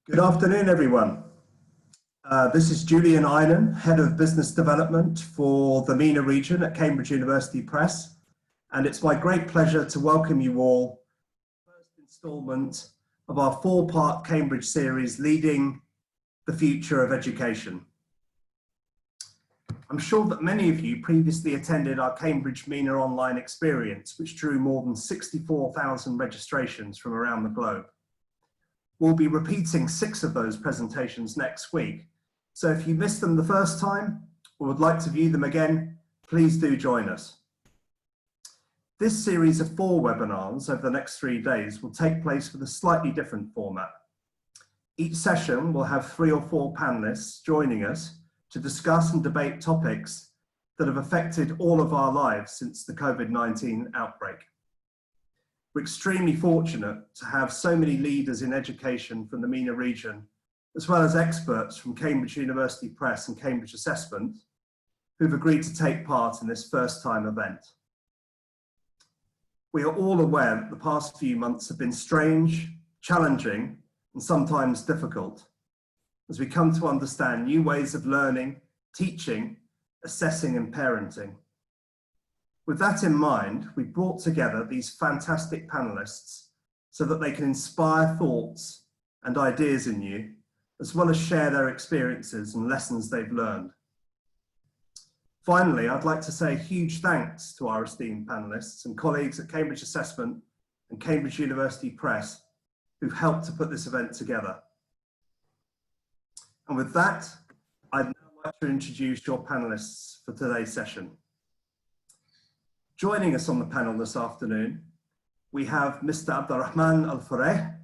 Good afternoon, everyone. This is Julian Einan, Head of Business Development for the MENA region at Cambridge University Press. And it's my great pleasure to welcome you all to the first instalment of our four-part Cambridge series, Leading the Future of Education. I'm sure that many of you previously attended our Cambridge MENA online experience, which drew more than 64,000 registrations from around the globe. We'll be repeating 6 of those presentations next week. So if you missed them the first time or would like to view them again, please do join us. This series of 4 webinars over the next 3 days will take place with a slightly different format. Each session will have 3 or 4 panelists joining us to discuss and debate topics that have affected all of our lives since the COVID-19 outbreak. We're extremely fortunate to have so many leaders in education from the MENA region, as well as experts from Cambridge University Press and Cambridge Assessment, who've agreed to take part in this first-time event. We are all aware that the past few months have been strange, challenging, and sometimes difficult, as we come to understand new ways of learning, teaching, assessing, and parenting. With that in mind, we brought together these fantastic panelists so that they can inspire thoughts and ideas in you, as well as share their experiences and lessons they've learned. Finally, I'd like to say a huge thanks to our esteemed panelists and colleagues at Cambridge Assessment and Cambridge University Press who've helped to put this event together. And with that, I'd now like to introduce your panelists for today's session. Joining us on the panel this afternoon, we have Mr. Abdurrahman Al-Fareh,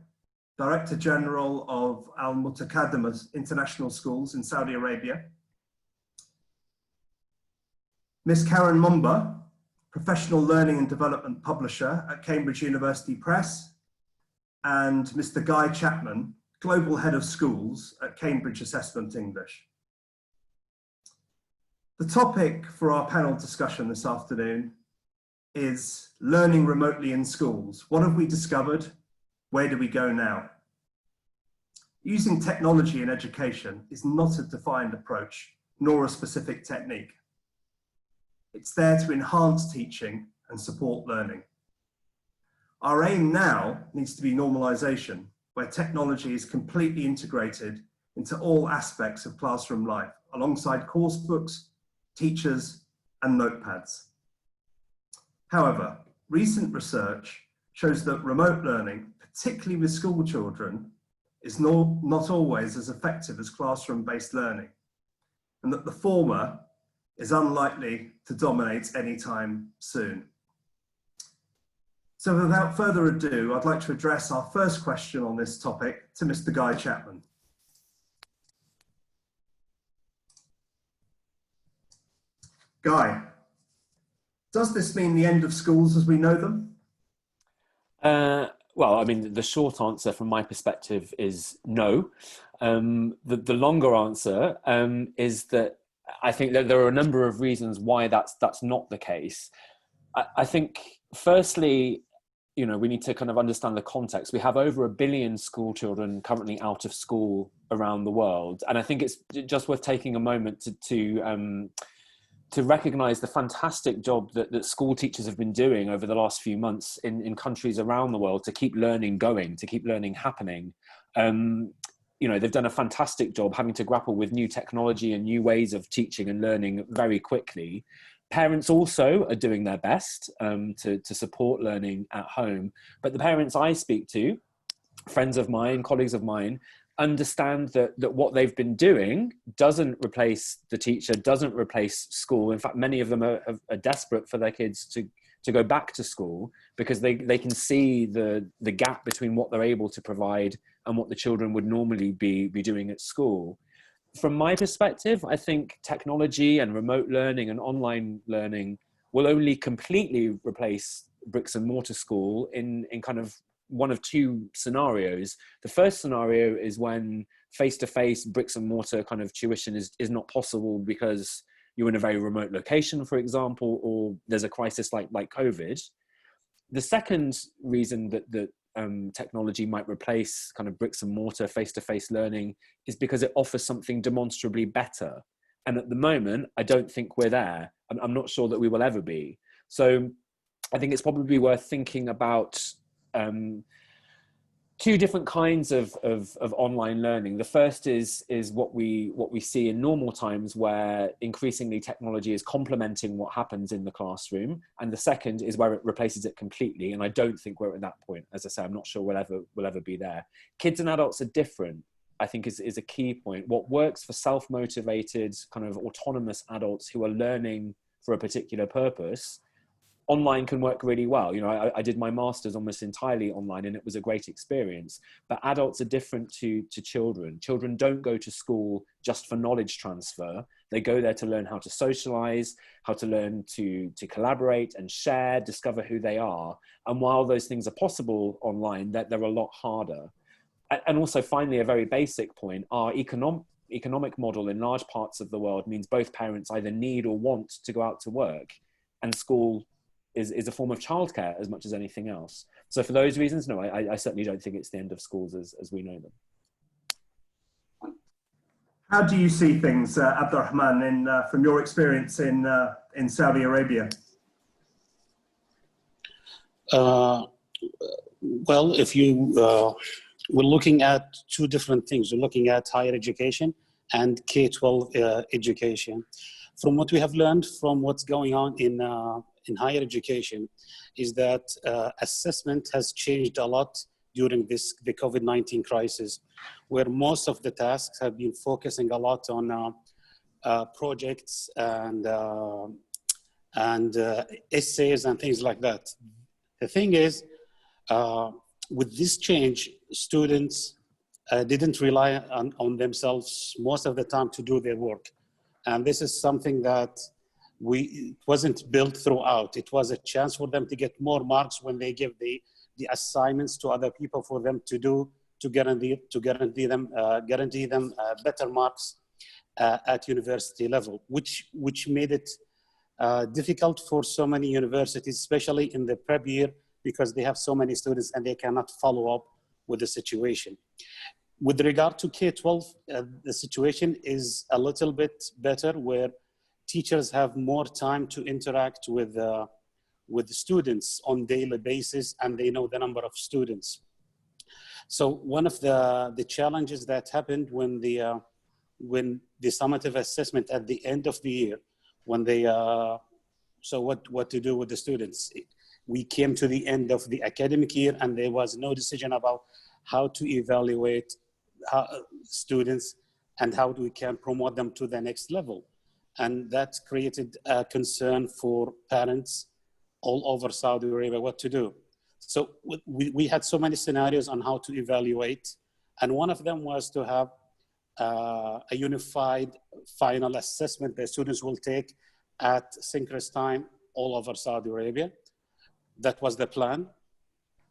Director General of Al Mutaqaddima International Schools in Saudi Arabia. Ms. Karen Mumba, Professional Learning and Development Publisher at Cambridge University Press. And Mr. Guy Chapman, Global Head of Schools at Cambridge Assessment English. The topic for our panel discussion this afternoon is learning remotely in schools. What have we discovered? Where do we go now? Using technology in education is not a defined approach, nor a specific technique. It's there to enhance teaching and support learning. Our aim now needs to be normalization, where technology is completely integrated into all aspects of classroom life, alongside course books, teachers, and notepads. However, recent research shows that remote learning, particularly with school children, is not always as effective as classroom-based learning, and that the former is unlikely to dominate anytime soon. So without further ado, I'd like to address our first question on this topic to Mr. Guy Chapman. Guy, does this mean the end of schools as we know them? Well, I mean, the short answer from my perspective is no. The longer answer is that I think that there are a number of reasons why that's not the case. I think, firstly, you know, we need to kind of understand the context. We have over 1 billion school children currently out of school around the world. And I think it's just worth taking a moment to recognize the fantastic job that school teachers have been doing over the last few months in countries around the world to keep learning going, to keep learning happening. You know, they've done a fantastic job having to grapple with new technology and new ways of teaching and learning very quickly. Parents also are doing their best to support learning at home. But the parents I speak to, friends of mine, colleagues of mine, understand that what they've been doing doesn't replace the teacher, doesn't replace school. In fact, many of them are desperate for their kids to go back to school because they can see the gap between what they're able to provide and what the children would normally be doing at school. From my perspective, I think technology and remote learning and online learning will only completely replace bricks and mortar school in kind of one of 2 scenarios. The first scenario is when face-to-face bricks and mortar kind of tuition is not possible because you're in a very remote location, for example, or there's a crisis like COVID. The second reason that technology might replace kind of bricks and mortar face-to-face learning is because it offers something demonstrably better. And at the moment, I don't think we're there. I'm not sure that we will ever be. So I think it's probably worth thinking about two different kinds of online learning. The first is what we see in normal times, where increasingly technology is complementing what happens in the classroom, and the second is where it replaces it completely. And I don't think we're at that point. As I say, I'm not sure we'll ever be there. Kids and adults are different, I think, is a key point. What works for self-motivated, kind of autonomous adults who are learning for a particular purpose, online can work really well. You know, I did my master's almost entirely online, and it was a great experience. But adults are different to children. Children don't go to school just for knowledge transfer. They go there to learn how to socialize, how to learn to collaborate and share, discover who they are. And while those things are possible online, they're a lot harder. And also, finally, a very basic point, our economic model in large parts of the world means both parents either need or want to go out to work, and school is a form of childcare as much as anything else. So for those reasons, no, I certainly don't think it's the end of schools as we know them. How do you see things, Abdurrahman, from your experience in Saudi Arabia? Well, if you we're looking at two different things. We're looking at higher education and K-12 education. From what we have learned from what's going on in higher education is that assessment has changed a lot during the COVID-19 crisis, where most of the tasks have been focusing a lot on projects and essays and things like that. The thing is, with this change, students didn't rely on themselves most of the time to do their work. And this is something that it wasn't built throughout. It was a chance for them to get more marks when they give the assignments to other people for them to do, to guarantee them better marks at university level, which made it difficult for so many universities, especially in the prep year, because they have so many students and they cannot follow up with the situation. With regard to K-12, the situation is a little bit better, where teachers have more time to interact with the students on daily basis, and they know the number of students. So one of the challenges that happened when the summative assessment at the end of the year, when they so what to do with the students, we came to the end of the academic year and there was no decision about how to evaluate students and how we can promote them to the next level. And that created a concern for parents all over Saudi Arabia what to do. So we had so many scenarios on how to evaluate. And one of them was to have a unified final assessment that students will take at synchronous time all over Saudi Arabia. That was the plan.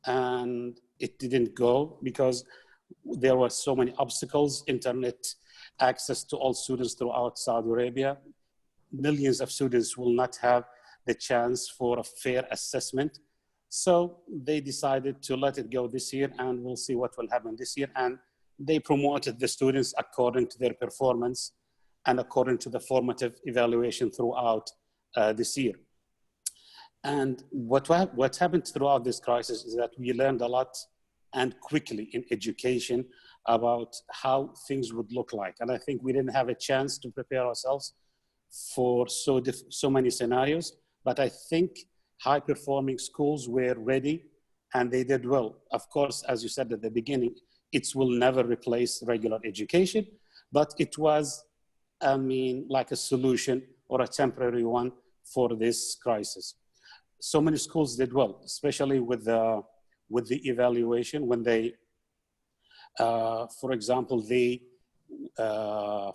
And it didn't go because there were so many obstacles, internet access to all students throughout Saudi Arabia. Millions of students will not have the chance for a fair assessment. So they decided to let it go this year, and we'll see what will happen this year. And they promoted the students according to their performance and according to the formative evaluation throughout this year. And what happened throughout this crisis is that we learned a lot and quickly in education about how things would look like. And I think we didn't have a chance to prepare ourselves for so many scenarios, but I think high-performing schools were ready and they did well. Of course, as you said at the beginning, it will never replace regular education, but it was, like a solution or a temporary one for this crisis. So many schools did well, especially with the evaluation when they, for example, they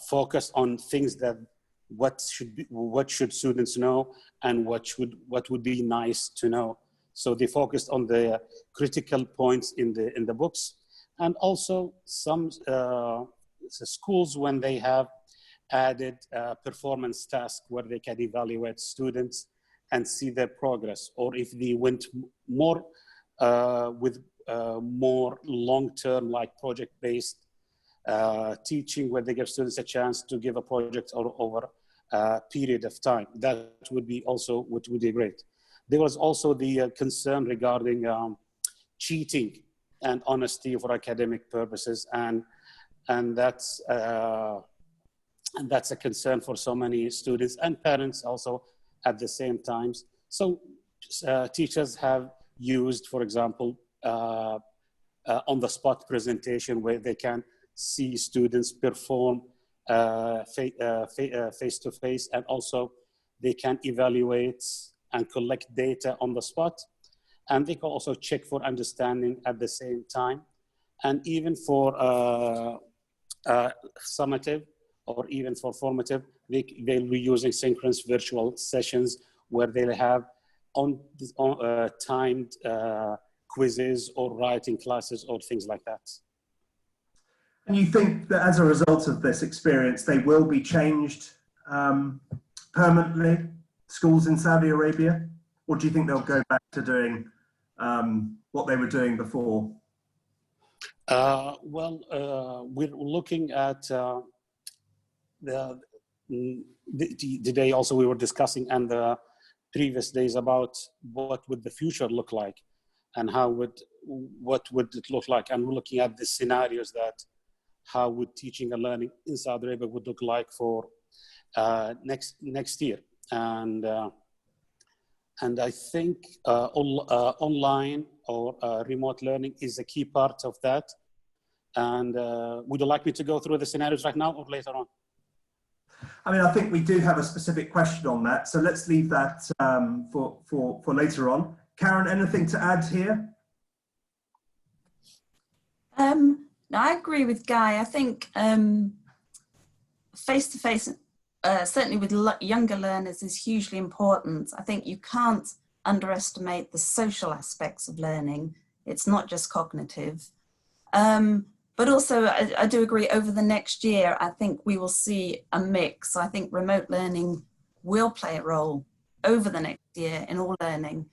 focus on things that what should students know and what would be nice to know. So they focused on the critical points in the books, and also some schools when they have added performance tasks where they can evaluate students and see their progress, or if they went more with more long-term, like project-based teaching, where they give students a chance to give a project over a period of time. That would be also what would be great. There was also the concern regarding cheating and honesty for academic purposes, and that's a concern for so many students and parents also at the same times. So teachers have used, for example, on-the-spot presentation where they can see students perform face-to-face, and also they can evaluate and collect data on the spot, and they can also check for understanding at the same time. And even for summative or even for formative, they'll be using synchronous virtual sessions where they'll have timed quizzes or writing classes or things like that. And you think that as a result of this experience, they will be changed permanently, schools in Saudi Arabia? Or do you think they'll go back to doing what they were doing before? We're looking at today also we were discussing and the previous days about what would the future look like and what would it look like, and we're looking at the scenarios that how would teaching and learning in Saudi Arabia would look like for next year, and I think online or remote learning is a key part of that. And would you like me to go through the scenarios right now or later on? I mean, I think we do have a specific question on that, so let's leave that for later on. Karen, anything to add here? No, I agree with Guy. I think face-to-face, certainly with younger learners, is hugely important. I think you can't underestimate the social aspects of learning. It's not just cognitive. But also, I do agree, over the next year, I think we will see a mix. I think remote learning will play a role over the next year in all learning.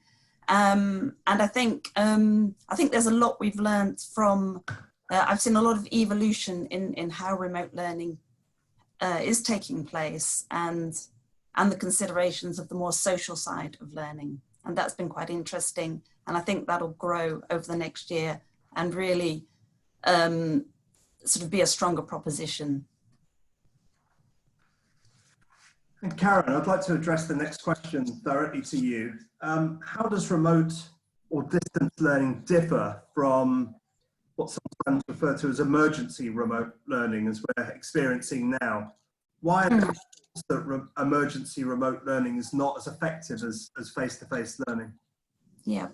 And I think there's a lot we've learned from, I've seen a lot of evolution in how remote learning is taking place, and the considerations of the more social side of learning. And that's been quite interesting. And I think that'll grow over the next year and really sort of be a stronger proposition. And Karen, I'd like to address the next question directly to you. How does remote or distance learning differ from what sometimes referred to as emergency remote learning, as we're experiencing now? Why are there that emergency remote learning is not as effective as face-to-face learning? Yeah,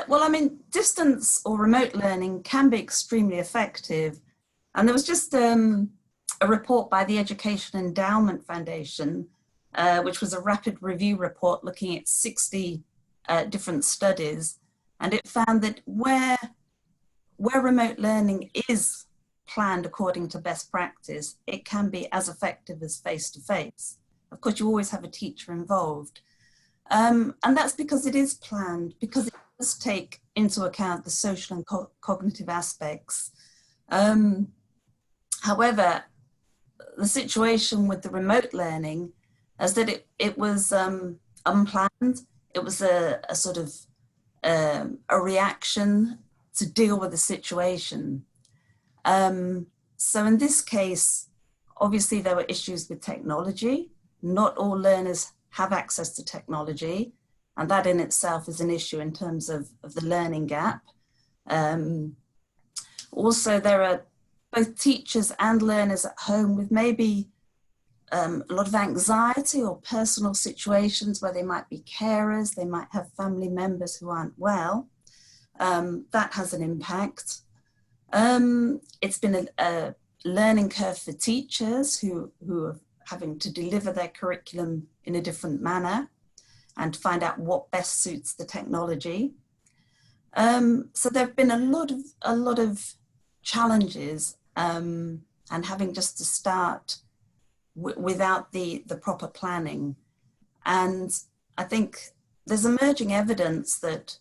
well, I mean, distance or remote learning can be extremely effective. And there was just a report by the Education Endowment Foundation, which was a rapid review report looking at 60 different studies. And it found that where remote learning is planned according to best practice, it can be as effective as face-to-face. Of course, you always have a teacher involved. And that's because it is planned, because it does take into account the social and cognitive aspects. However, the situation with the remote learning is that it was unplanned. It was a sort of a reaction to deal with the situation. So in this case, obviously there were issues with technology. Not all learners have access to technology, and that in itself is an issue in terms of the learning gap. Also, there are both teachers and learners at home with maybe a lot of anxiety or personal situations where they might be carers, they might have family members who aren't well. That has an impact. It's been a learning curve for teachers who are having to deliver their curriculum in a different manner and find out what best suits the technology. So there have been a lot of challenges, and having just to start without the proper planning. And I think there's emerging evidence that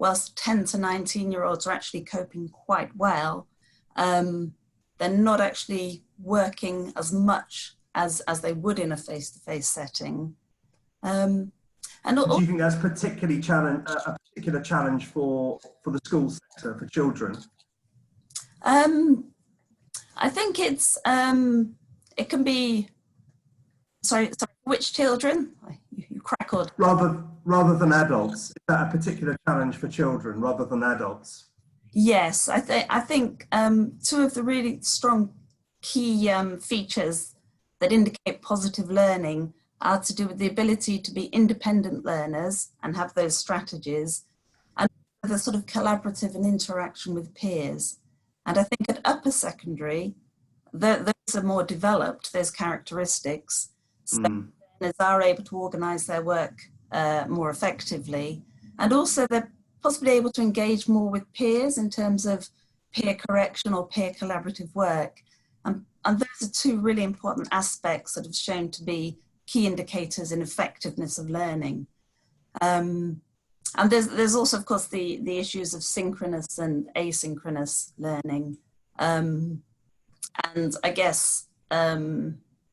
whilst 10 to 19-year-olds are actually coping quite well, they're not actually working as much as they would in a face-to-face setting. Do you think that's a particular challenge for the school sector, for children? I think it's it can be. Sorry, which children? You crackled. Rather than adults, is that a particular challenge for children rather than adults? Yes, I think two of the really strong key features that indicate positive learning are to do with the ability to be independent learners and have those strategies, and the sort of collaborative and interaction with peers. And I think at upper secondary, those are more developed, those characteristics, so learners are able to organise their work more effectively, and also they're possibly able to engage more with peers in terms of peer correction or peer collaborative work. And those are two really important aspects that have shown to be key indicators in effectiveness of learning. And there's also, of course, the issues of synchronous and asynchronous learning. And I guess,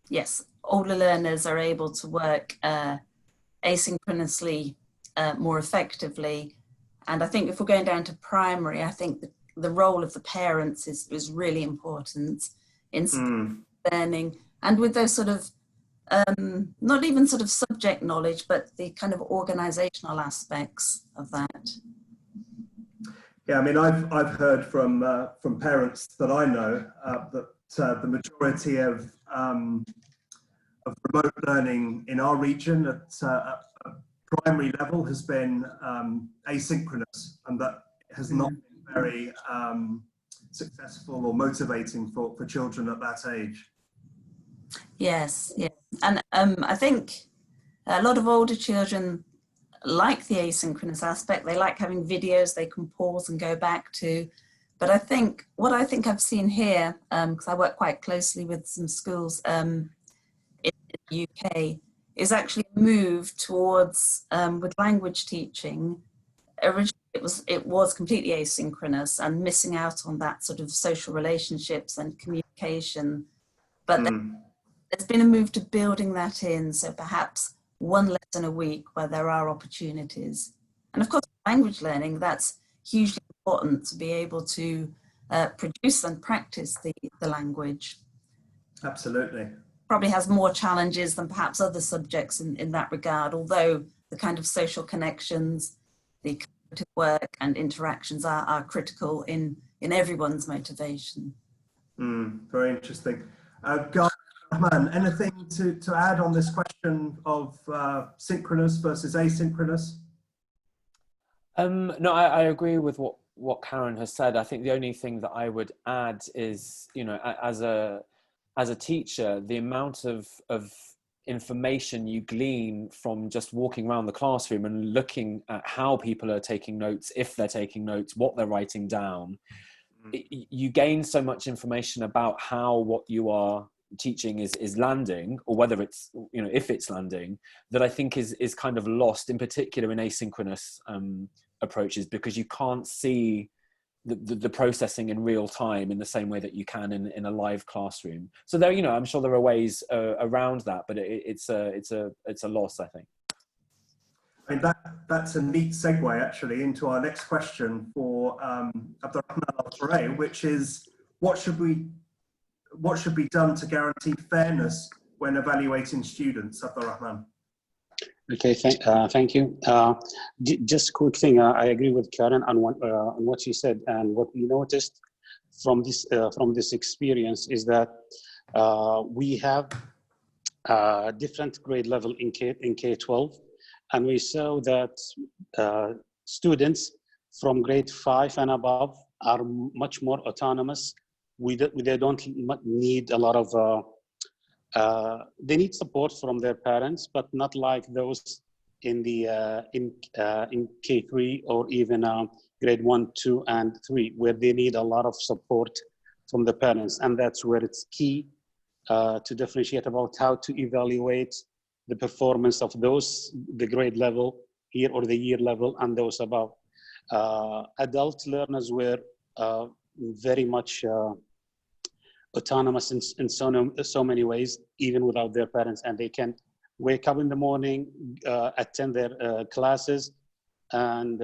yes, older learners are able to work asynchronously more effectively. And I think if we're going down to primary, I think the role of the parents is really important in learning. And with those sort of, not even sort of subject knowledge, but the kind of organizational aspects of that. Yeah, I mean, I've heard from parents that I know that the majority of remote learning in our region at primary level has been asynchronous, and that has not been very successful or motivating for children at that age. Yes, yeah. And I think a lot of older children like the asynchronous aspect. They like having videos they can pause and go back to. But I think, what I think I've seen here, because I work quite closely with some schools in the UK, is actually a move towards, with language teaching. Originally it was completely asynchronous and missing out on that sort of social relationships and communication. But there's been a move to building that in, so perhaps one lesson a week where there are opportunities. And of course, language learning, that's hugely important to be able to produce and practice the language. Absolutely. Probably has more challenges than perhaps other subjects in that regard, although the kind of social connections, the collaborative work and interactions are critical in everyone's motivation. Very interesting. Guy, Rahman, anything to add on this question of synchronous versus asynchronous? No, I agree with what Karen has said. I think the only thing that I would add is, you know, as a teacher, the amount of information you glean from just walking around the classroom and looking at how people are taking notes, if they're taking notes, what they're writing down, you gain so much information about how what you are teaching is landing, or whether it's, you know, if it's landing, that I think is kind of lost, in particular in asynchronous approaches, because you can't see the processing in real time in the same way that you can in a live classroom. So there, you know, I'm sure there are ways around that, but it's a loss, I think. I mean, that's a neat segue actually into our next question for Abdurrahman Al-Furay, which is what should be done to guarantee fairness when evaluating students, Abdurrahman? Okay, thank you. Just a quick thing. I agree with Karen on what she said, and what we noticed from this experience is that we have different grade level in K-12, and we saw that students from grade 5 and above are much more autonomous. They don't need a lot of they need support from their parents, but not like those in K3 or even grade 1, 2, and 3, where they need a lot of support from the parents. And that's where it's key to differentiate about how to evaluate the performance of those, the grade level here or the year level, and those above. Adult learners were very much autonomous in so many ways, even without their parents, and they can wake up in the morning, attend their classes, and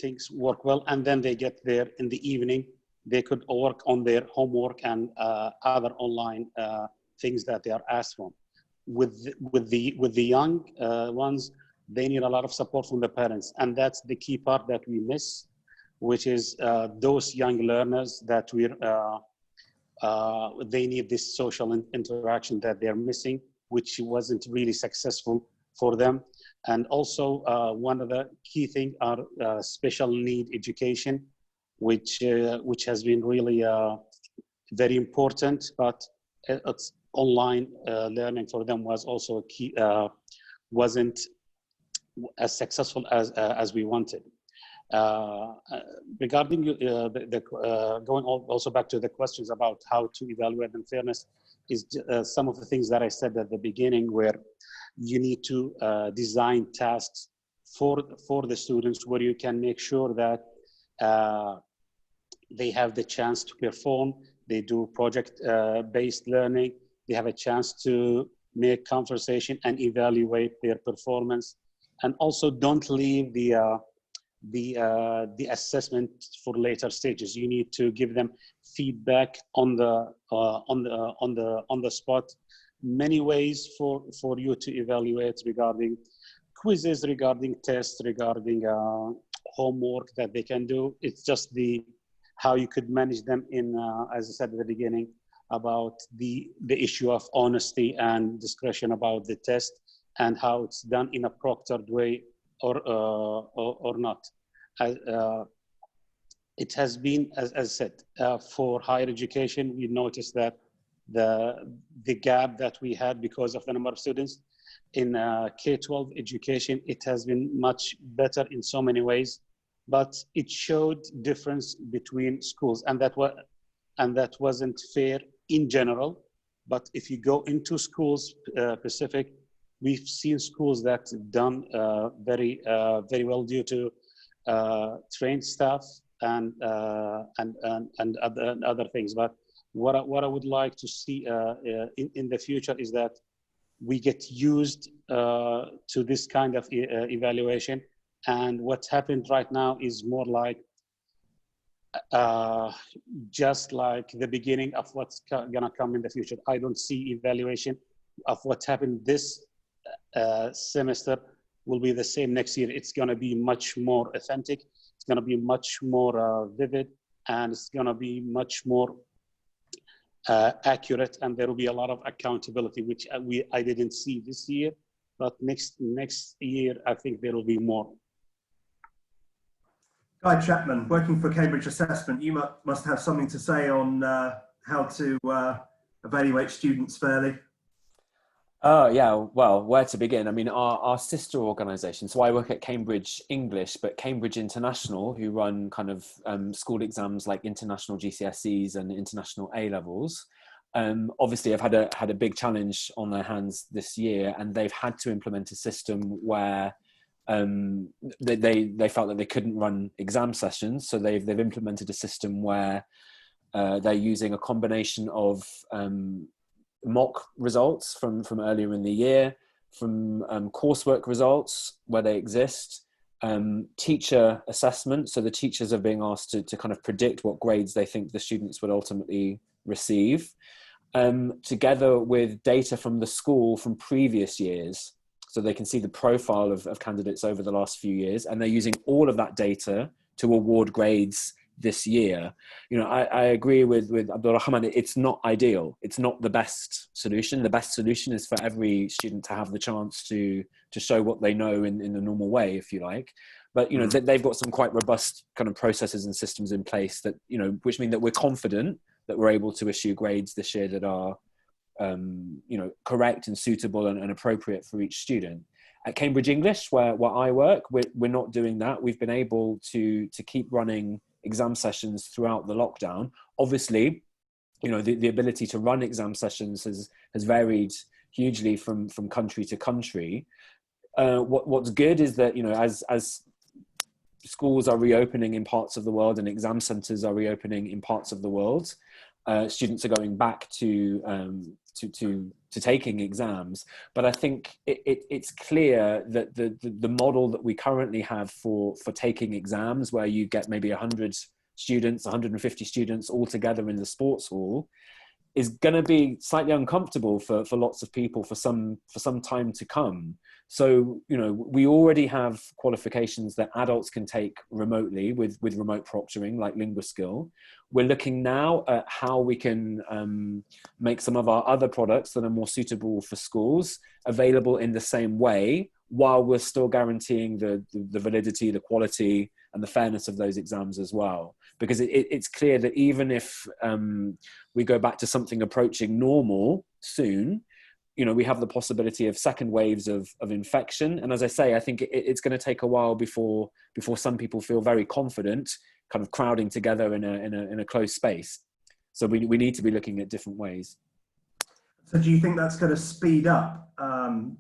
things work well, and then they get there in the evening. They could work on their homework and other online things that they are asked from. With the young ones, they need a lot of support from the parents, and that's the key part that we miss, which is those young learners that they need this social interaction that they're missing, which wasn't really successful for them. And also one of the key things are special need education, which has been really very important, but it's online learning for them was also a key, wasn't as successful as we wanted. Regarding going also back to the questions about how to evaluate unfairness, is some of the things that I said at the beginning, where you need to design tasks for the students where you can make sure that they have the chance to perform, they do project-based learning, they have a chance to make conversation and evaluate their performance, and also don't leave the assessment for later stages. You need to give them feedback on the spot. Many ways for you to evaluate regarding quizzes, regarding tests, regarding homework that they can do. It's just how you could manage them in, as I said at the beginning, about the issue of honesty and discretion about the test, and how it's done in a proctored way or not. It has been, as I said, for higher education, we noticed that the gap that we had because of the number of students in K-12 education, it has been much better in so many ways, but it showed difference between schools, and that wasn't fair in general. But if you go into schools specific, we've seen schools that done very well due to trained staff and other things. But what I would like to see in the future is that we get used to this kind of evaluation, and what's happened right now is more like just like the beginning of what's gonna come in the future. I don't see evaluation of what happened this semester will be the same next year. It's gonna be much more authentic. It's gonna be much more vivid, and it's gonna be much more accurate, and there will be a lot of accountability, which I didn't see this year, but next year I think there will be more. Guy Chapman, working for Cambridge Assessment, you must have something to say on how to evaluate students fairly. Yeah, well, where to begin? I mean, our sister organisation, so I work at Cambridge English, but Cambridge International, who run kind of school exams like international GCSEs and international A-levels, obviously have had a big challenge on their hands this year, and they've had to implement a system where they felt that they couldn't run exam sessions, so they've implemented a system where they're using a combination of mock results from earlier in the year, from coursework results where they exist, teacher assessment, so the teachers are being asked to kind of predict what grades they think the students would ultimately receive, together with data from the school from previous years, so they can see the profile of candidates over the last few years, and they're using all of that data to award grades this year. You know, I agree with Abdul Rahman. It's not ideal. It's not the best solution. The best solution is for every student to have the chance to show what they know in a normal way, if you like. But, you know, they've got some quite robust kind of processes and systems in place that, you know, which mean that we're confident that we're able to issue grades this year that are, you know, correct and suitable and appropriate for each student. At Cambridge English, where I work, we're not doing that. We've been able to keep running exam sessions throughout the lockdown. Obviously, you know, the ability to run exam sessions has varied hugely from country to country. What's good is that, you know, as schools are reopening in parts of the world and exam centres are reopening in parts of the world. Students are going back to taking exams, but I think it's clear that the model that we currently have for taking exams, where you get maybe 100 students, 150 students all together in the sports hall, is going to be slightly uncomfortable for lots of people for some time to come. So, you know, we already have qualifications that adults can take remotely with remote proctoring, like LinguaSkill. We're looking now at how we can make some of our other products that are more suitable for schools available in the same way, while we're still guaranteeing the validity, the quality, and the fairness of those exams as well. Because it's clear that even if we go back to something approaching normal soon, you know, we have the possibility of second waves of infection. And as I say, I think it's going to take a while before some people feel very confident kind of crowding together in a closed space. So we need to be looking at different ways. So do you think that's going to speed up and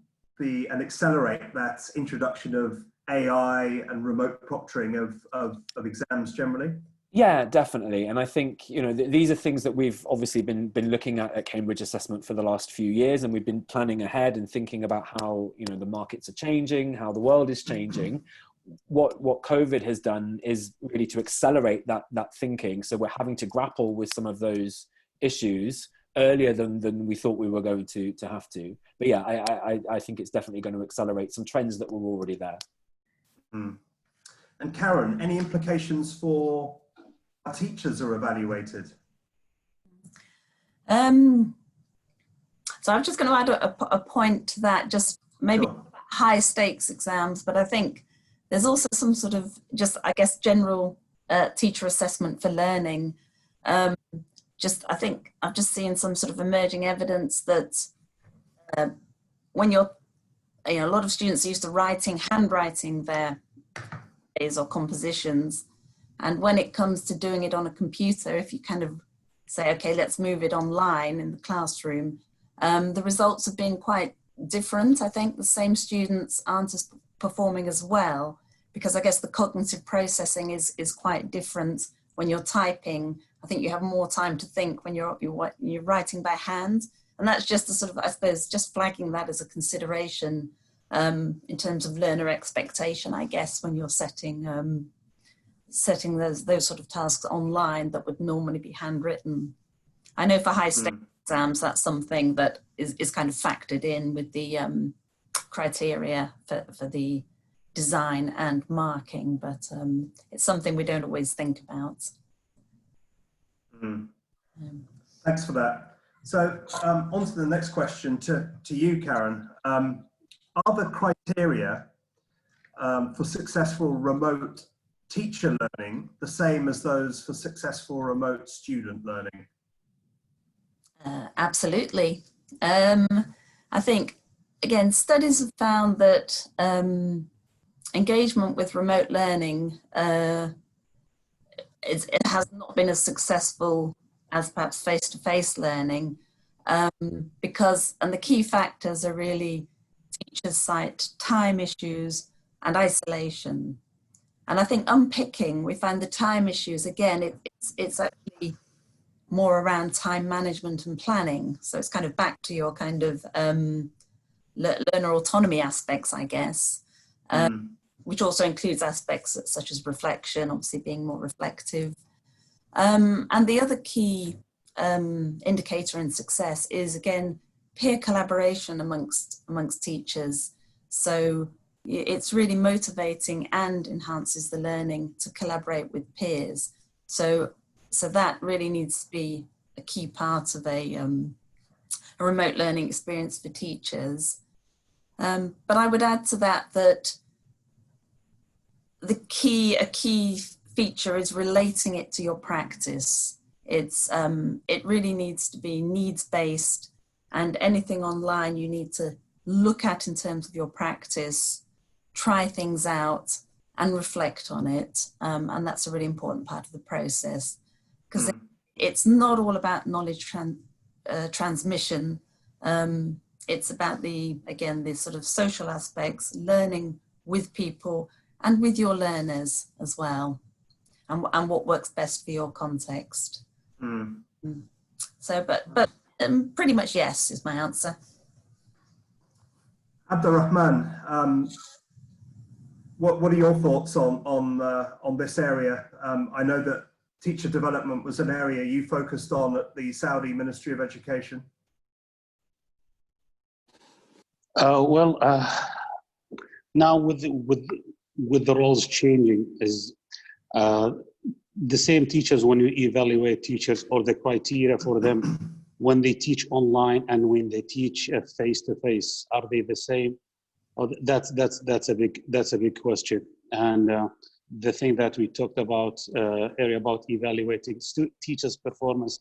accelerate that introduction of AI and remote proctoring of exams generally? Yeah, definitely. And I think, you know, these are things that we've obviously been looking at Cambridge Assessment for the last few years, and we've been planning ahead and thinking about how, you know, the markets are changing, how the world is changing. What COVID has done is really to accelerate that thinking. So we're having to grapple with some of those issues earlier than we thought we were going to have to. But yeah, I think it's definitely going to accelerate some trends that were already there. Mm. And Karen, any implications for how teachers are evaluated? So I'm just going to add a point to that, just maybe Sure. high stakes exams, but I think there's also some sort of just, I guess, general teacher assessment for learning. I think I've just seen some sort of emerging evidence that when a lot of students are used to handwriting their essays or compositions. And when it comes to doing it on a computer, if you kind of say, okay, let's move it online in the classroom, the results have been quite different. I think the same students aren't performing as well, because I guess the cognitive processing is quite different when you're typing. I think you have more time to think when you're writing by hand. And that's just a sort of, I suppose, just flagging that as a consideration in terms of learner expectation, I guess, when you're setting those sort of tasks online that would normally be handwritten. I know for high stakes exams, that's something that is kind of factored in with the criteria for the design and marking, but it's something we don't always think about. Thanks for that. So on to the next question to you, Karen. Are the criteria for successful remote teacher learning the same as those for successful remote student learning? Absolutely. I think, again, studies have found that engagement with remote learning it has not been as successful as perhaps face-to-face learning because the key factors are really teachers cite time issues and isolation. And I think unpicking, we find the time issues, again, it's actually more around time management and planning. So it's kind of back to your kind of learner autonomy aspects, I guess, which also includes aspects such as reflection, obviously being more reflective. And the other key indicator in success is, again, peer collaboration amongst teachers. So it's really motivating and enhances the learning to collaborate with peers. So that really needs to be a key part of a remote learning experience for teachers. But I would add to that a key feature is relating it to your practice. It really needs to be needs-based, and anything online you need to look at in terms of your practice, try things out and reflect on it. And that's a really important part of the process, because it's not all about knowledge transmission. It's about the sort of social aspects, learning with people and with your learners as well, and what works best for your context. Mm. So, but pretty much yes is my answer. Abdurrahman, what are your thoughts on this area? I know that teacher development was an area you focused on at the Saudi Ministry of Education. Now with the roles changing, is the same teachers, when you evaluate teachers or the criteria for them when they teach online and when they teach face to face, are they the same? Or that's a big question. And the thing that we talked about earlier about evaluating teachers' performance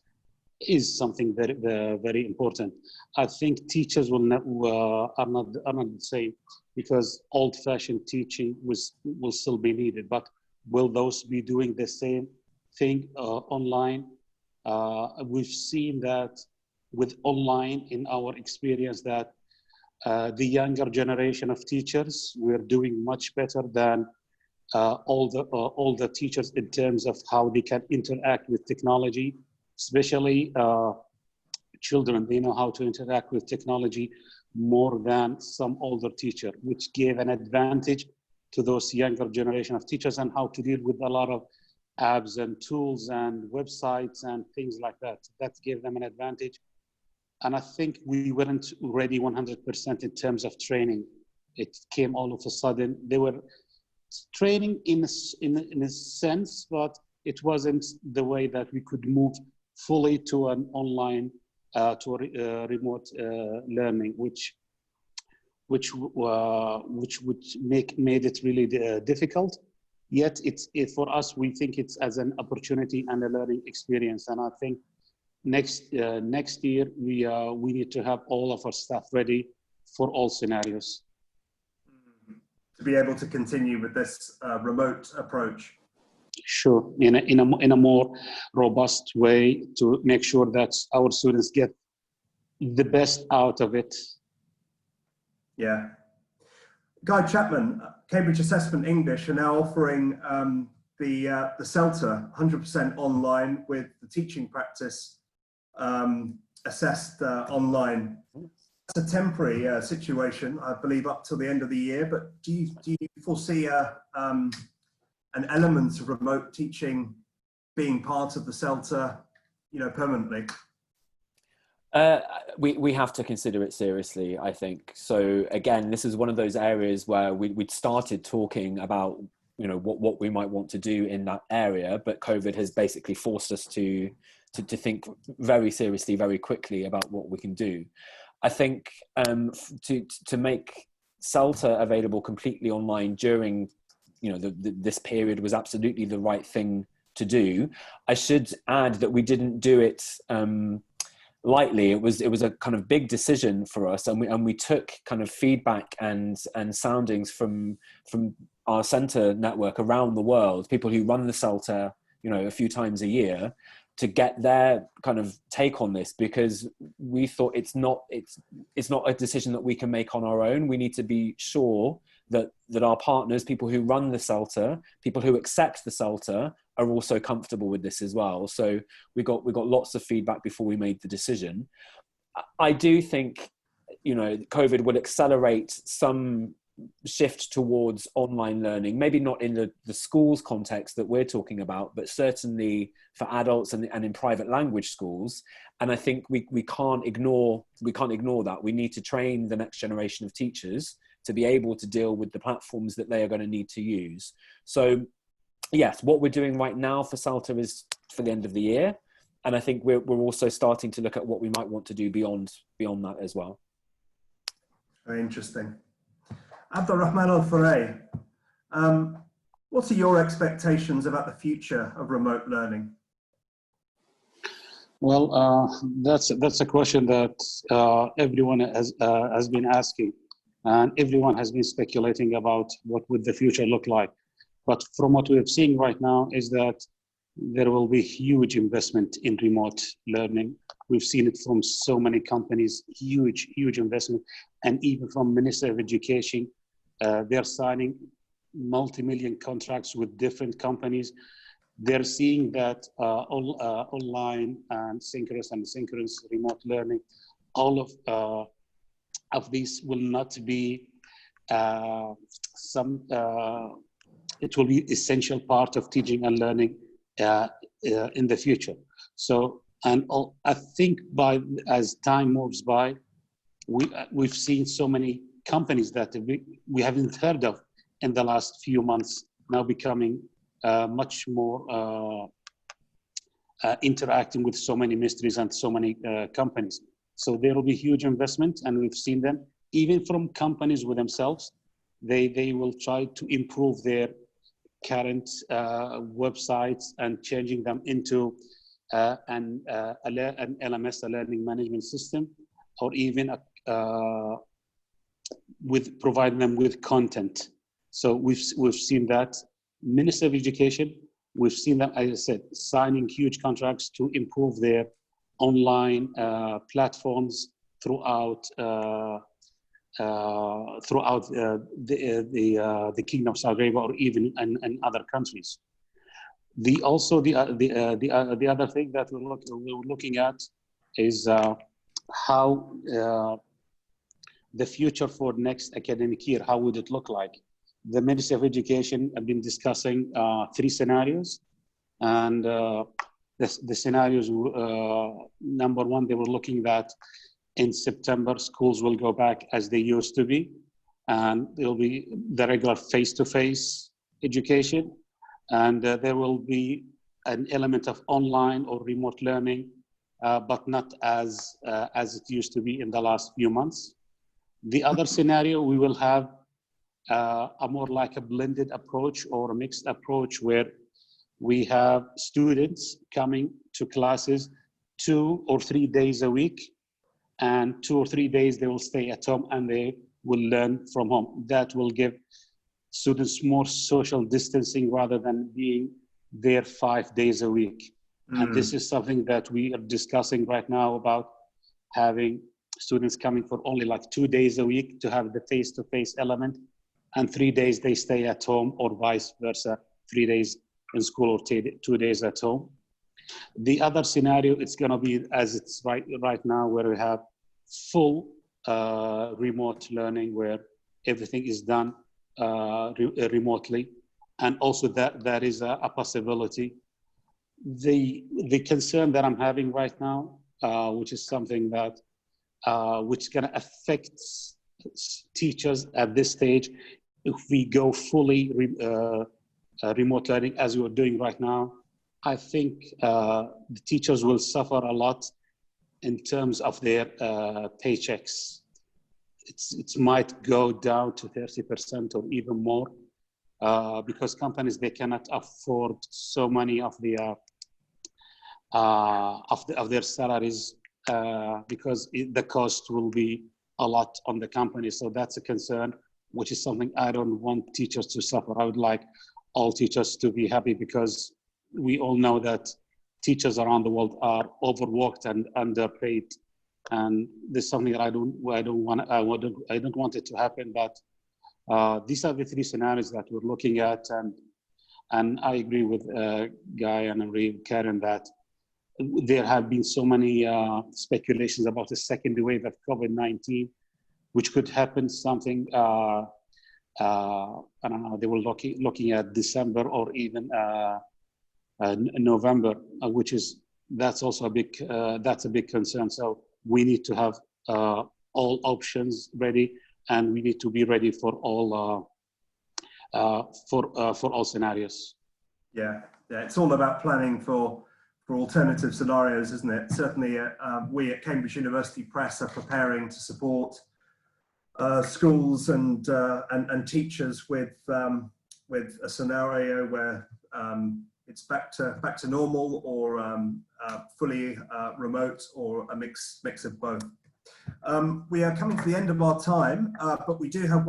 is something very important. I think teachers are not the same, because old-fashioned teaching will still be needed. But will those be doing the same thing online? We've seen that with online, in our experience, that the younger generation of teachers, we're doing much better than all the teachers in terms of how they can interact with technology, especially children. They know how to interact with technology more than some older teacher, which gave an advantage to those younger generation of teachers, and how to deal with a lot of apps and tools and websites and things like that. That gave them an advantage. And I think we weren't ready 100% in terms of training. It came all of a sudden. They were training in a sense, but it wasn't the way that we could move fully to an online, to a remote learning, which made it really difficult. Yet for us, we think it's as an opportunity and a learning experience. And I think next year we need to have all of our staff ready for all scenarios. To be able to continue with this remote approach. Sure, in a more robust way, to make sure that our students get the best out of it. Yeah. Guy Chapman, Cambridge Assessment English are now offering the CELTA 100% online, with the teaching practice assessed online. It's a temporary situation, I believe, up till the end of the year. But do you foresee an element of remote teaching being part of the CELTA, permanently? We have to consider it seriously, I think. So again, this is one of those areas where we'd started talking about, what we might want to do in that area, but COVID has basically forced us to think very seriously, very quickly about what we can do. I think to make CELTA available completely online during, this period was absolutely the right thing to do. I should add that we didn't do it lightly. It was a kind of big decision for us, and we took kind of feedback and soundings from our centre network around the world, people who run the CELTA, a few times a year, to get their kind of take on this, because we thought it's not a decision that we can make on our own. We need to be sure that our partners, people who run the CELTA, people who accept the CELTA, are also comfortable with this as well. So we got lots of feedback before we made the decision. I do think, COVID will accelerate some shift towards online learning, maybe not in the schools context that we're talking about, but certainly for adults and in private language schools. And I think we can't ignore that. We need to train the next generation of teachers to be able to deal with the platforms that they are going to need to use. So yes, what we're doing right now for CELTA is for the end of the year. And I think we're also starting to look at what we might want to do beyond that as well. Very interesting. Abdurrahman Al-Faray, what are your expectations about the future of remote learning? Well, that's a question that everyone has been asking, and everyone has been speculating about what would the future look like. But from what we're seeing right now is that there will be huge investment in remote learning. We've seen it from so many companies, huge investment, and even from Ministry of Education, they're signing multi-million contracts with different companies. They're seeing that online and synchronous and asynchronous remote learning, all of these will not be it will be essential part of teaching and learning in the future. So, I think as time moves by, we've seen so many companies that we haven't heard of in the last few months now becoming much more interacting with so many mysteries and so many companies. So there will be huge investment, and we've seen them even from companies with themselves. They will try to improve their current websites and changing them into an LMS, a learning management system, or even with providing them with content. So we've seen that. Ministry of Education, we've seen them, as I said, signing huge contracts to improve their online platforms throughout the Kingdom of Saudi Arabia, or even in other countries. The other thing that we're looking at is how the future for next academic year, how would it look like? The Ministry of Education have been discussing 3 scenarios, and the scenarios, number one, they were looking that in September, schools will go back as they used to be, and there will be the regular face-to-face education, and there will be an element of online or remote learning, but not as it used to be in the last few months. The other scenario, we will have a more like a blended approach or a mixed approach, where we have students coming to classes 2 or 3 days a week, and 2 or 3 days they will stay at home and they will learn from home. That will give students more social distancing rather than being there 5 days a week. And this is something that we are discussing right now, about having students coming for only like 2 days a week to have the face-to-face element, and 3 days they stay at home, or vice versa, 3 days in school or 2 days at home. The other scenario, it's going to be as it's right now, where we have full remote learning, where everything is done remotely, and also that is a possibility. The concern that I'm having right now, which is something that which is going to affect teachers at this stage, if we go fully remote learning as we're doing right now, I think the teachers will suffer a lot in terms of their paychecks. It might go down to 30% or even more, because companies, they cannot afford so many of their salaries, because the cost will be a lot on the company. So that's a concern, which is something I don't want teachers to suffer. I would like all teachers to be happy, because we all know that teachers around the world are overworked and underpaid, and this is something that I don't want it to happen. But these are the 3 scenarios that we're looking at, and I agree with Guy and Karen that there have been so many speculations about the second wave of COVID-19, which could happen something. I don't know. They were looking at December or even November, that's also a big concern. So we need to have all options ready, and we need to be ready for all scenarios. Yeah, it's all about planning for alternative scenarios, isn't it? Certainly, we at Cambridge University Press are preparing to support schools and teachers with a scenario where it's back to normal, or fully remote, or a mix of both. We are coming to the end of our time, but we do have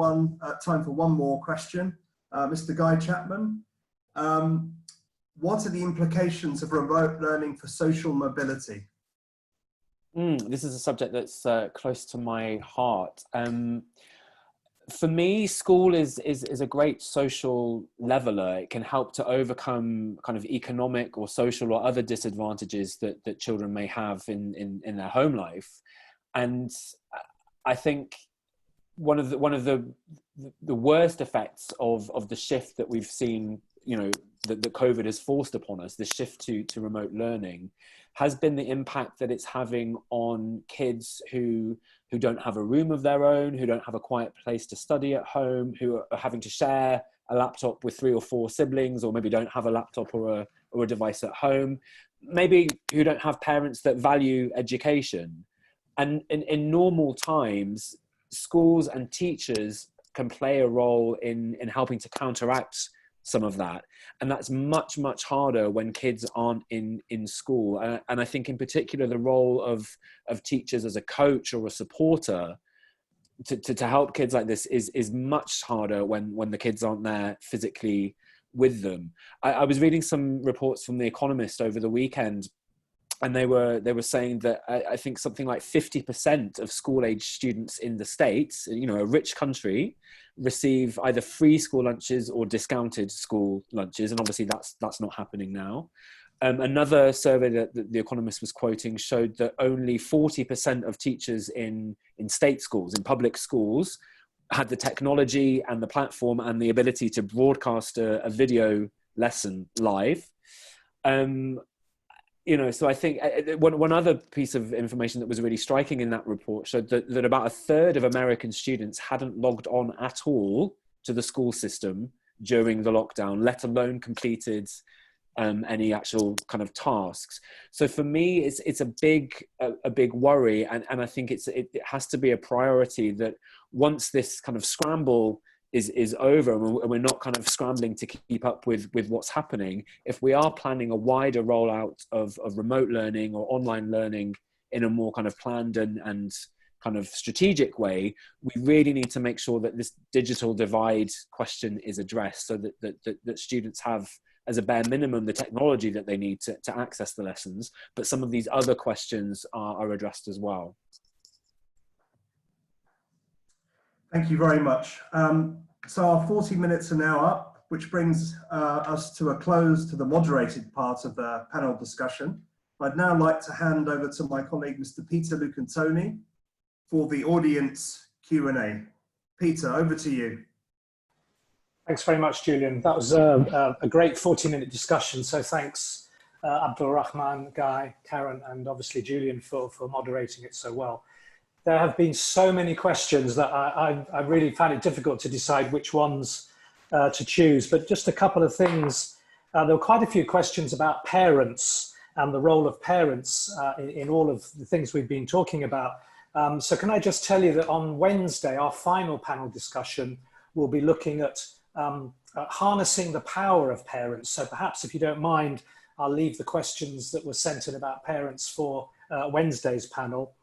time for one more question. Mr. Guy Chapman, what are the implications of remote learning for social mobility? This is a subject that's close to my heart. For me, school is a great social leveler. It can help to overcome kind of economic or social or other disadvantages that children may have in their home life. And I think one of the worst effects of the shift that we've seen, that COVID has forced upon us, the shift to remote learning, has been the impact that it's having on kids who don't have a room of their own, who don't have a quiet place to study at home, who are having to share a laptop with 3 or 4 siblings, or maybe don't have a laptop or a device at home, maybe who don't have parents that value education. And in normal times, schools and teachers can play a role in helping to counteract some of that. And that's much, much harder when kids aren't in school. And I think in particular, the role of teachers as a coach or a supporter to help kids like this is much harder when the kids aren't there physically with them. I was reading some reports from The Economist over the weekend, and they were saying that I think something like 50% of school-age students in the States, a rich country, receive either free school lunches or discounted school lunches, and obviously that's not happening now. Another survey that The Economist was quoting showed that only 40% of teachers in state schools, in public schools, had the technology and the platform and the ability to broadcast a video lesson live. So I think one other piece of information that was really striking in that report showed that about a third of American students hadn't logged on at all to the school system during the lockdown, let alone completed any actual kind of tasks. So for me, it's a big worry, and I think it has to be a priority that once this kind of scramble is over and we're not kind of scrambling to keep up with what's happening, if we are planning a wider rollout of remote learning or online learning in a more kind of planned and kind of strategic way, we really need to make sure that this digital divide question is addressed, so that students have, as a bare minimum, the technology that they need to access the lessons, but some of these other questions are addressed as well. Thank you very much. So our 40 minutes are now up, which brings us to a close to the moderated part of the panel discussion. I'd now like to hand over to my colleague, Mr. Peter Lucantoni, for the audience Q&A. Peter, over to you. Thanks very much, Julian. That was a great 40-minute discussion. So thanks, Abdul Rahman, Guy, Karen, and obviously Julian for moderating it so well. There have been so many questions that I really found it difficult to decide which ones to choose, but just a couple of things. There were quite a few questions about parents and the role of parents in all of the things we've been talking about. So can I just tell you that on Wednesday, our final panel discussion will be looking at harnessing the power of parents. So perhaps if you don't mind, I'll leave the questions that were sent in about parents for Wednesday's panel.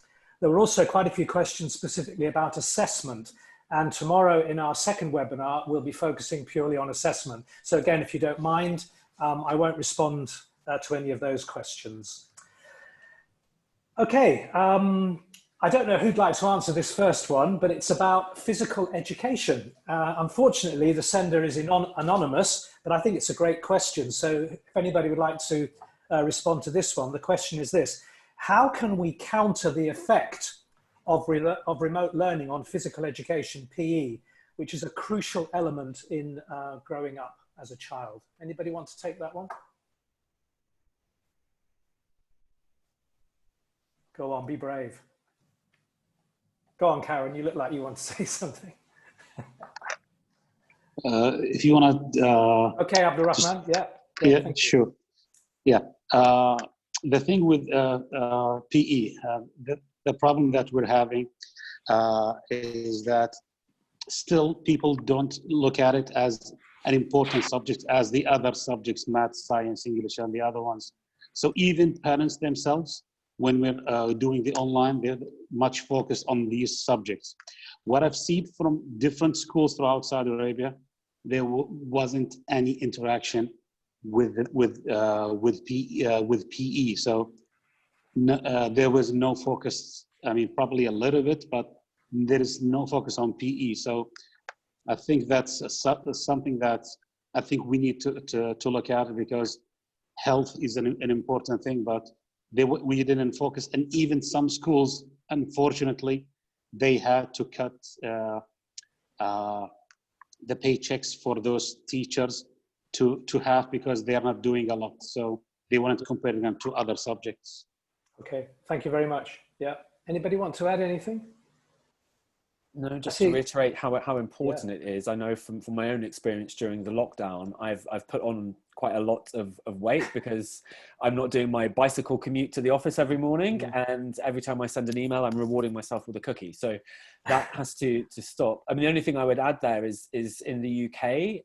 There were also quite a few questions specifically about assessment. And tomorrow in our second webinar, we'll be focusing purely on assessment. So again, if you don't mind, I won't respond to any of those questions. Okay, I don't know who'd like to answer this first one, but it's about physical education. Unfortunately, the sender is anonymous, but I think it's a great question. So if anybody would like to respond to this one, the question is this: how can we counter the effect of remote learning on physical education, PE, which is a crucial element in growing up as a child? Anybody want to take that one? Go on, be brave. Go on, Karen, you look like you want to say something. If you want to... okay, Abdul Rahman, yeah. Yeah, sure. Yeah. The thing with PE, the problem that we're having is that still people don't look at it as an important subject as the other subjects, math, science, English, and the other ones. So even parents themselves, when we're doing the online, they're much focused on these subjects. What I've seen from different schools throughout Saudi Arabia, there wasn't any interaction with PE. So no, there was no focus. I mean, probably a little bit, but there is no focus on PE. So I think that's something that I think we need to look at, because health is an important thing, but we didn't focus. And even some schools, unfortunately, they had to cut the paychecks for those teachers to have, because they are not doing a lot. So they wanted to compare them to other subjects. Okay, thank you very much. Yeah. Anybody want to add anything? No, just to reiterate how important it is. I know from my own experience during the lockdown, I've put on quite a lot of weight, because I'm not doing my bicycle commute to the office every morning, and every time I send an email, I'm rewarding myself with a cookie. So that has to stop. I mean, the only thing I would add there is in the UK,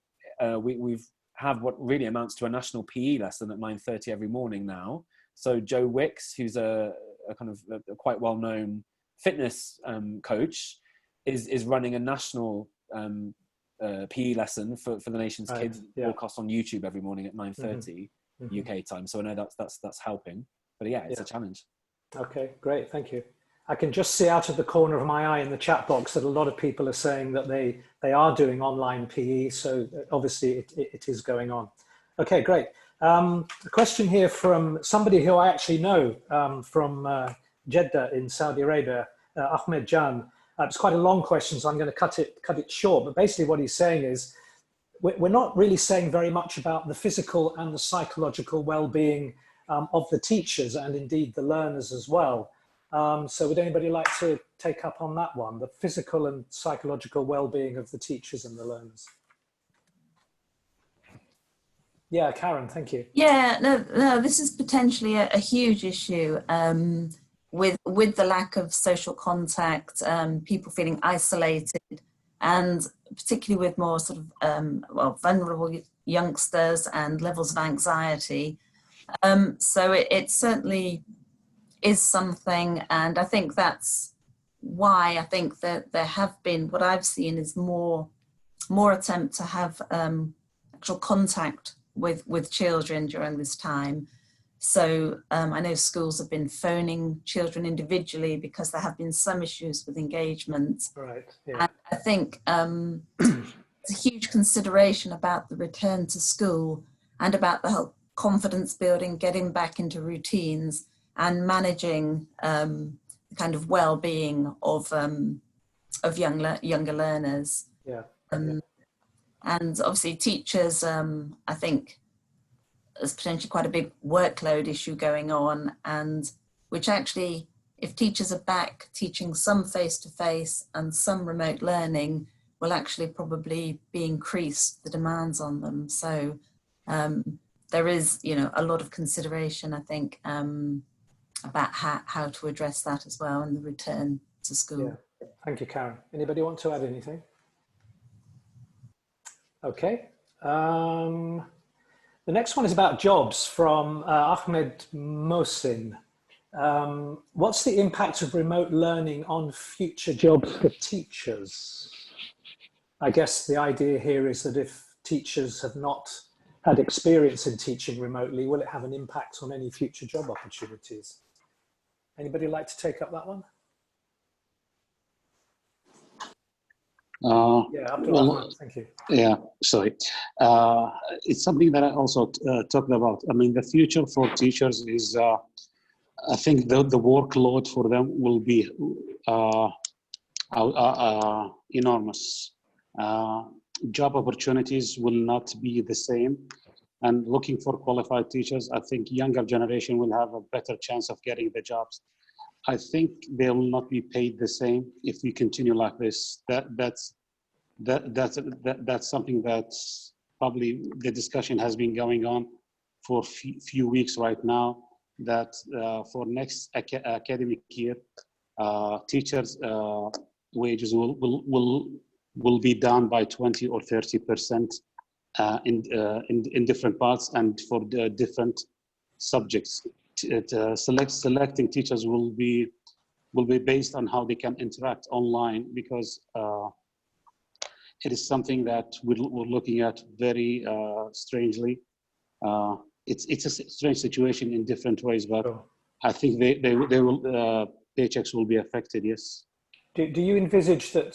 we've have what really amounts to a national PE lesson at 9:30 every morning now. So Joe Wicks, who's a kind of a quite well-known fitness coach, is running a national PE lesson for the nation's kids, broadcast on YouTube every morning at 9:30 UK time. So I know that's helping. But yeah, it's a challenge. Okay, great, thank you. I can just see out of the corner of my eye in the chat box that a lot of people are saying that they are doing online PE. So obviously it is going on. Okay, great. A question here from somebody who I actually know from Jeddah in Saudi Arabia, Ahmed Jan. It's quite a long question, so I'm going to cut it short. But basically what he's saying is, we're not really saying very much about the physical and the psychological well-being of the teachers, and indeed the learners as well. So would anybody like to take up on that one, the physical and psychological well-being of the teachers and the learners? Yeah, Karen, thank you. Yeah, no, this is potentially a huge issue. With the lack of social contact, people feeling isolated, and particularly with more sort of vulnerable youngsters and levels of anxiety. So it certainly is something, and I think that's why I think that there have been, what I've seen is more attempt to have actual contact with children during this time. So I know schools have been phoning children individually because there have been some issues with engagement. Right. Yeah. And I think it's a huge consideration about the return to school and about the whole confidence building, getting back into routines and managing the kind of well-being of younger learners. Yeah. And obviously teachers, I think, there's potentially quite a big workload issue going on, and which actually, if teachers are back teaching some face-to-face and some remote learning, will actually probably be increased the demands on them. So there is, a lot of consideration, I think, about how to address that as well in the return to school. Yeah. Thank you, Karen. Anybody want to add anything? Okay. The next one is about jobs from Ahmed Mohsin. What's the impact of remote learning on future jobs for teachers? I guess the idea here is that if teachers have not had experience in teaching remotely, will it have an impact on any future job opportunities? Anybody like to take up that one? Yeah, Abdul, thank you. Yeah, sorry. It's something that I also talked about. I mean, the future for teachers is, I think the workload for them will be enormous. Job opportunities will not be the same. And looking for qualified teachers, I think younger generation will have a better chance of getting the jobs. I think they will not be paid the same if we continue like this. That's something that's probably the discussion has been going on for few weeks right now, that for next academic year, teachers' wages will be down by 20 or 30% in different parts and for the different subjects. Selecting teachers will be based on how they can interact online, because it is something that we're looking at very strangely. It's a strange situation in different ways, but I think they will paychecks will be affected. Yes. Do you envisage that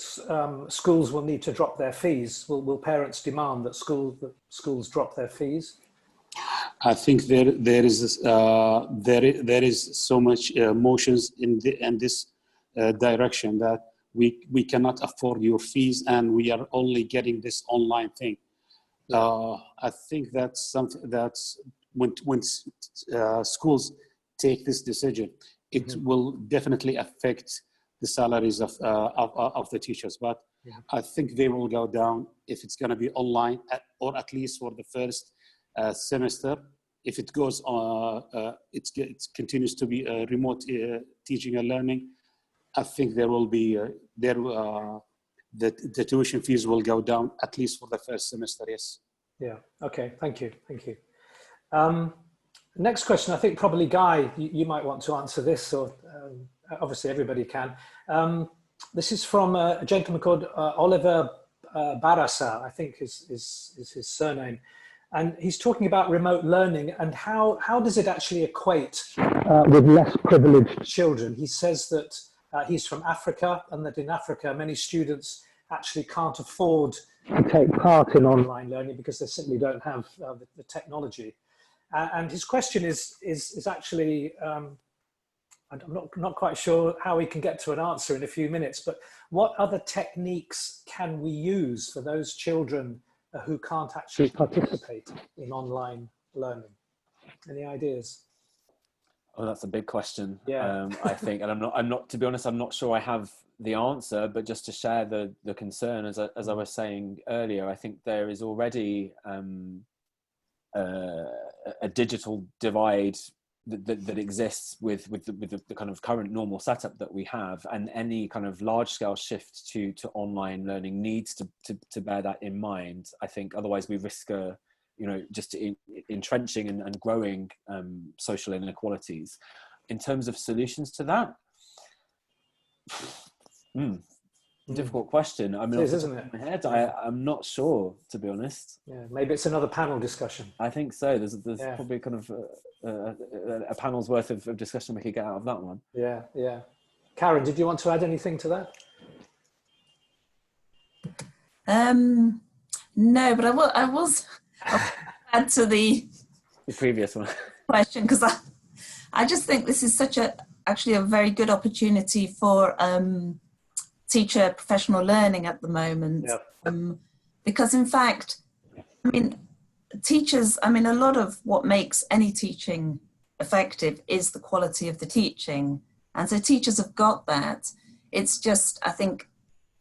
schools will need to drop their fees? Will parents demand that schools drop their fees? I think there is so much motions in this direction that we cannot afford your fees, and we are only getting this online thing. I think that's something that's when schools take this decision, it will definitely affect the salaries of the teachers. But I think they will go down if it's going to be online, or at least for the first semester. If it goes it continues to be remote teaching and learning, I think there will be the tuition fees will go down at least for the first semester. Yes. Yeah. Okay. Thank you. Thank you. Next question. I think probably Guy, you might want to answer this, or obviously everybody can. This is from a gentleman called Oliver Barasa, I think is his surname. And he's talking about remote learning and how does it actually equate with less privileged children. He says that he's from Africa, and that in Africa, many students actually can't afford to take part in online learning because they simply don't have the technology. And his question is actually, I'm not quite sure how we can get to an answer in a few minutes, but what other techniques can we use for those children who can't actually participate in online learning? Any ideas? Oh, that's a big question. Yeah. I think, and I'm not, to be honest, I'm not sure I have the answer, but just to share the concern, as I was saying earlier, I think there is already a digital divide that exists with the kind of current normal setup that we have, and any kind of large scale shift to online learning needs to bear that in mind. I think otherwise we risk just entrenching and growing social inequalities. In terms of solutions to that, difficult question. I mean, It is, isn't it? my head, I'm not sure, to be honest. Yeah, maybe it's another panel discussion. I think so. There's probably kind of a panel's worth of discussion we could get out of that one. Yeah, yeah. Karen, did you want to add anything to that? No, but I was add to the previous one question, because I just think this is actually a very good opportunity for teacher professional learning at the moment. Yeah. Because in fact, I mean, teachers, a lot of what makes any teaching effective is the quality of the teaching. And so teachers have got that. It's just, I think,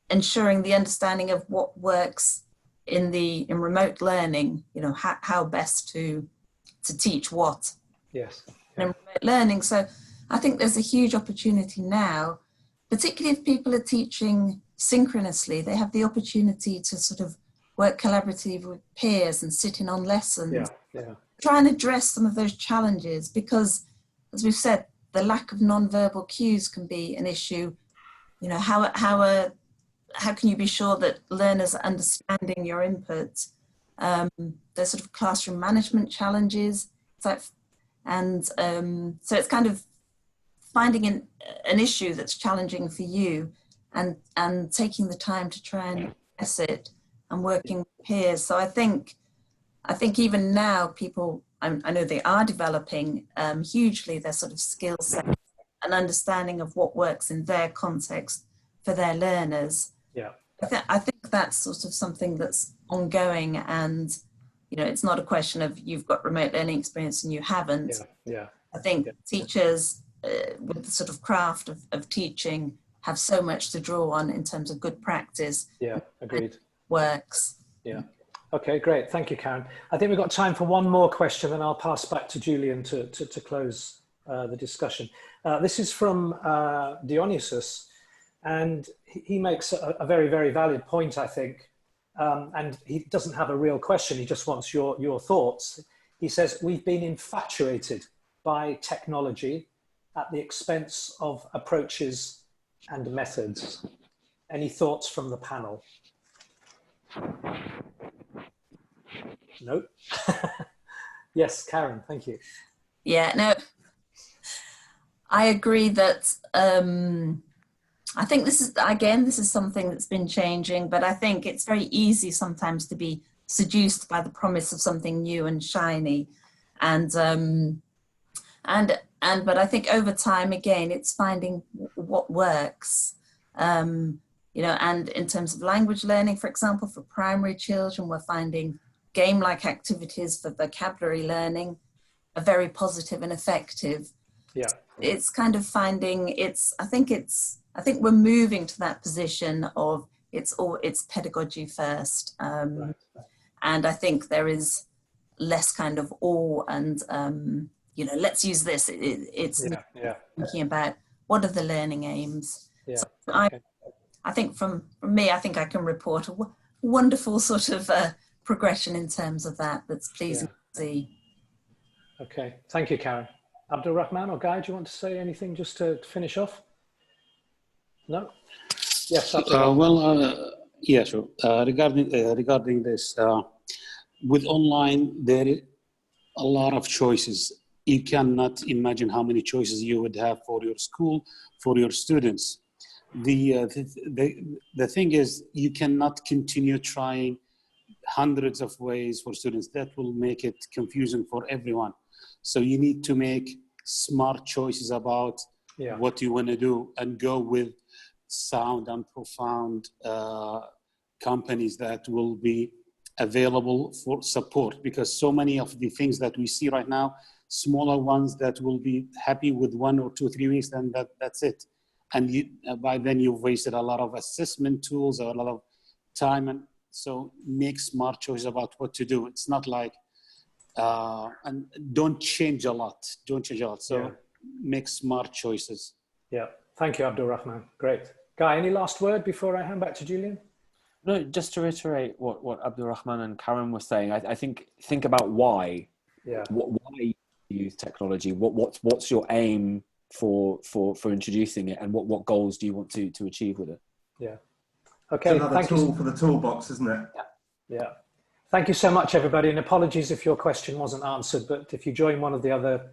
ensuring the understanding of what works in remote learning, how best to teach what. Yes. In remote learning. So I think there's a huge opportunity now, particularly if people are teaching synchronously. They have the opportunity to sort of work collaboratively with peers and sit in on lessons. Yeah, yeah. Try and address some of those challenges, because, as we've said, the lack of non-verbal cues can be an issue. How can you be sure that learners are understanding your input? There's sort of classroom management challenges. So it's kind of finding an issue that's challenging for you and taking the time to try and address it and working with peers. So I think even now people, I know they are developing hugely their sort of skill set and understanding of what works in their context for their learners. Yeah. I think that's sort of something that's ongoing, and it's not a question of you've got remote learning experience and you haven't. Yeah. Yeah. I think teachers with the sort of craft of teaching have so much to draw on in terms of good practice. Yeah, agreed. Works. Yeah. Okay, great. Thank you, Karen. I think we've got time for one more question, then I'll pass back to Julian to close the discussion. This is from Dionysus, and he makes a very, very valid point, I think. And he doesn't have a real question. He just wants your thoughts. He says, we've been infatuated by technology at the expense of approaches and methods. Any thoughts from the panel? No? Yes, Karen, thank you. Yeah, no, I agree that I think this is something that's been changing, but I think it's very easy sometimes to be seduced by the promise of something new and shiny. But I think over time, again, it's finding what works. And in terms of language learning, for example, for primary children, we're finding game-like activities for vocabulary learning are very positive and effective. Yeah. It's kind of finding, I think we're moving to that position of it's pedagogy first. Right. And I think there is less kind of awe and, let's use this. It's thinking about what are the learning aims. Yeah. So Okay. I think from me, I think I can report a wonderful sort of progression in terms of that. That's pleasing to see. Okay. Thank you, Karen. Abdul Rahman or Guy, do you want to say anything just to finish off? No? Yes, Yeah, sure. Regarding this, with online, there is a lot of choices. You cannot imagine how many choices you would have for your school, for your students. The thing is, you cannot continue trying hundreds of ways for students. That will make it confusing for everyone. So you need to make smart choices about what you want to do and go with sound and profound companies that will be available for support, because so many of the things that we see right now, smaller ones that will be happy with 1 or 2, 3 weeks, then that's it. And by then you've wasted a lot of assessment tools or a lot of time. And so make smart choices about what to do. It's not like, and don't change a lot. So make smart choices. Yeah. Thank you, Abdul Rahman. Great. Guy, any last word before I hand back to Julian? No, just to reiterate what Abdul Rahman and Karen were saying, I think about why. Yeah. Why you use technology? What's your aim for introducing it, and what goals do you want to achieve with it? Yeah. Okay. It's another tool for the toolbox, isn't it? Yeah. Thank you so much, everybody. And apologies if your question wasn't answered, but if you join one of the other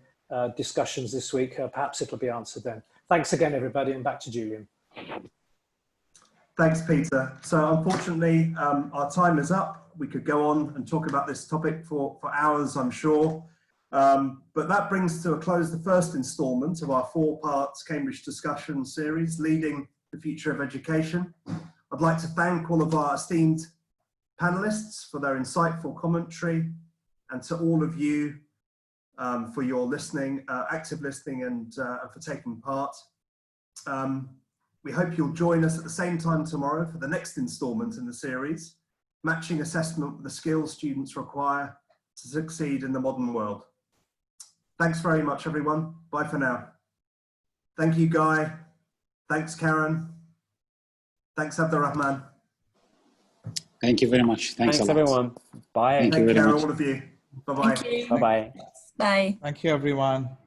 discussions this week, perhaps it'll be answered then. Thanks again, everybody, and back to Julian. Thanks, Peter. So unfortunately, our time is up. We could go on and talk about this topic for hours, I'm sure. But that brings to a close the first instalment of our 4-part Cambridge discussion series, Leading the Future of Education. I'd like to thank all of our esteemed panelists for their insightful commentary, and to all of you for your listening, active listening, and for taking part. We hope you'll join us at the same time tomorrow for the next instalment in the series, Matching Assessment with the Skills Students Require to Succeed in the Modern World. Thanks very much, everyone. Bye for now. Thank you, Guy. Thanks, Karen. Thanks, Abdul Rahman. Thank you very much. Thanks everyone. Bye. Thank you very Take care, much. all of you. Bye-bye. Thank you. Bye-bye. Bye. Thank you, everyone.